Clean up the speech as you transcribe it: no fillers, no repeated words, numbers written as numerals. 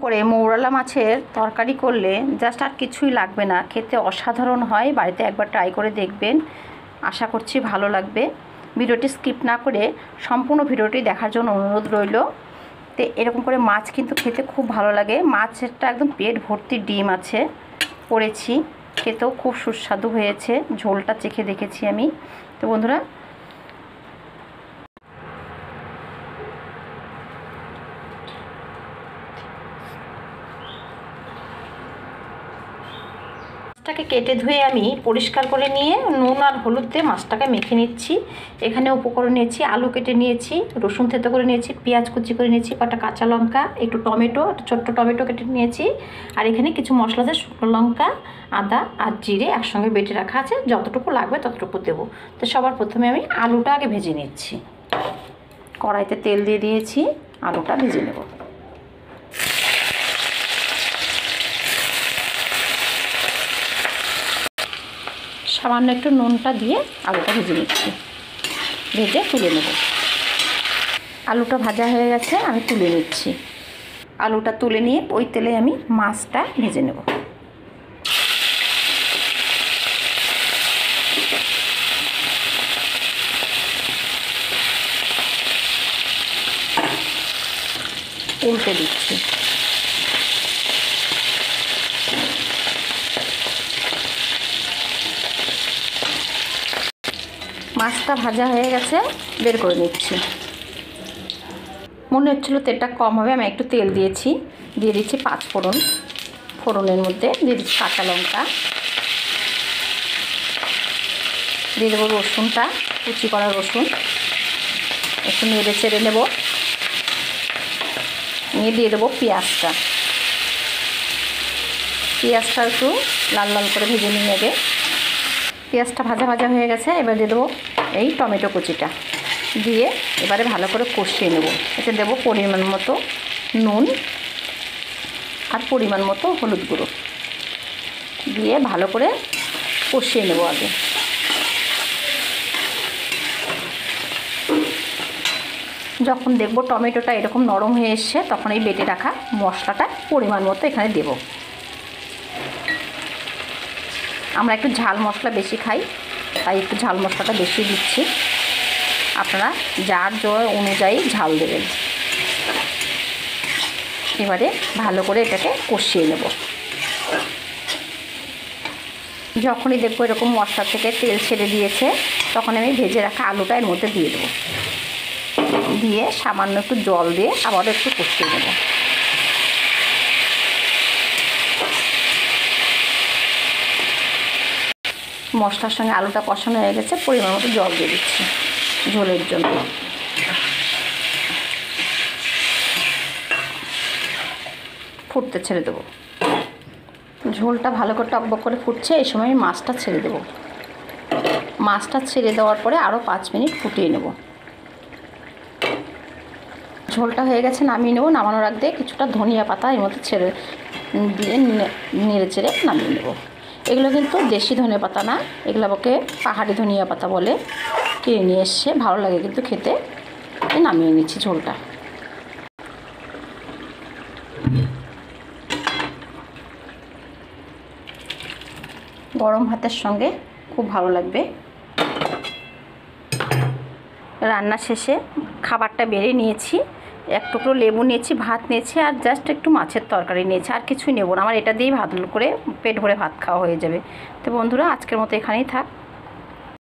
করে মৌরলা মাছের তরকারি করলে জাস্ট আর কিছুই লাগবে না, খেতে অসাধারণ হয়। বাড়িতে একবার ট্রাই করে দেখবেন, আশা করছি ভালো লাগবে। ভিডিওটি স্কিপ না করে সম্পূর্ণ ভিডিওটি দেখার জন্য অনুরোধ রইল। তো এরকম করে মাছ কিন্তু খেতে খুব ভালো লাগে। মাছেরটা একদম পেট ভর্তি ডিম আছে করেছি, খেতেও খুব সুস্বাদু হয়েছে। ঝোলটা চেখে দেখেছি আমি। তো বন্ধুরা, মাছটাকে কেটে ধুয়ে আমি পরিষ্কার করে নিয়ে নুন আর হলুদ দিয়ে মাছটাকে মেখে নিচ্ছি। এখানে উপকরণ নিয়েছি, আলু কেটে নিয়েছি, রসুন থেতো করে নিয়েছি, পেঁয়াজ কুচি করে নিয়েছি, কটা কাঁচা লঙ্কা, একটু টমেটো, একটা ছোট্ট টমেটো কেটে নিয়েছি। আর এখানে কিছু মশলা আছে, শুকনো লঙ্কা, আদা আর জিরে একসঙ্গে বেটে রাখা আছে। যতটুকু লাগবে ততটুকু দেবো। তো সবার প্রথমে আমি আলুটা আগে ভেজে নিচ্ছি। কড়াইতে তেল দিয়ে দিয়েছি, আলুটা ভেজে নেব। সামান্য একটু নুনটা দিয়ে আলুটা ভেজে নিচ্ছি, ভেজে তুলে নেব। আলুটা ভাজা হয়ে গেছে, আমি তুলে নিচ্ছি। আলুটা তুলে নিয়ে ওই তেলে আমি মাছটা ভেজে নেব। উল্টে দিচ্ছি। মাছটা ভাজা হয়ে গেছে, বের করে নিচ্ছি। মনে হচ্ছিলো তেলটা কম হবে, আমি একটু তেল দিয়েছি। দিয়ে দিচ্ছি 5 ফোড়ন। ফোড়নের মধ্যে দিয়ে দিচ্ছি কাঁচা লঙ্কা, দিয়ে দেবো রসুনটা, কুচি করা রসুন। একটু নেড়ে চেড়ে নেব, নিয়ে দিয়ে দেবো পেঁয়াজটা। পেঁয়াজটা একটু লাল লাল করে ভেজে নিয়ে নেবে। পেঁয়াজটা ভাজা ভাজা হয়ে গেছে, এবার দিয়ে দেবো এই টমেটো কুচিটা। দিয়ে এবারে ভালো করে কষিয়ে নেব। এতে দেবো পরিমাণ মতো নুন আর পরিমাণ মতো হলুদ গুঁড়ো দিয়ে ভালো করে কষিয়ে নেব আগে। যখন দেখব টমেটোটা এরকম নরম হয়ে এসছে, তখন এই বেটে রাখা মশলাটা পরিমাণ মতো এখানে দেব। আমরা একটু ঝাল মশলা বেশি খাই, তাই একটু ঝাল মশলাটা বেশি দিচ্ছি। আপনারা যার জয় অনুযায়ী ঝাল দেবেন। এবারে ভালো করে এটাকে কষিয়ে নেব। যখনই দেখবো এরকম মশলা থেকে তেল ছেড়ে দিয়েছে, তখন আমি ভেজে রাখা আলুটা এর মধ্যে দিয়ে দেবো। দিয়ে সামান্য একটু জল দিয়ে আবারও একটু কষিয়ে নেব। মশলার সঙ্গে আলুটা কষানো হয়ে গেছে, পরিমাণ মতো জল দিয়ে দিচ্ছি ঝোলের জন্য। ফুটতে ছেড়ে দেবো। ঝোলটা ভালো করে টকবক করে ফুটছে, এই সময় মাছটা ছেড়ে দেবো। মাছটা ছেড়ে দেওয়ার পরে আরও 5 মিনিট ফুটিয়ে নেব। ঝোলটা হয়ে গেছে, নামিয়ে নেব। নামানোর আগে কিছুটা ধনিয়া পাতা এর মধ্যে ছেড়ে দিয়ে নেড়ে চেড়ে নামিয়ে নেব। এগুলো কিন্তু দেশি ধনিয়া পাতা না, এগুলোকে পাহাড়ি ধনিয়া পাতা বলে। কিনে নিয়ে এসছে, ভালো লাগে কিন্তু খেতে। নামিয়ে নিচ্ছি ঝোলটা। গরম ভাতের সঙ্গে খুব ভালো লাগবে। রান্না শেষে খাবারটা বেড়ে নিয়েছি। এক টুকরো লেবু নিয়েছি, ভাত নিয়েছি, আর জাস্ট একটু মাছের তরকারি নিয়েছি। আর কিছুই নেব না, আমার এটা দিয়েই ভাত করে পেট ভরে ভাত খাওয়া হয়ে যাবে। তো বন্ধুরা, আজকের মতো এখানেই থাক।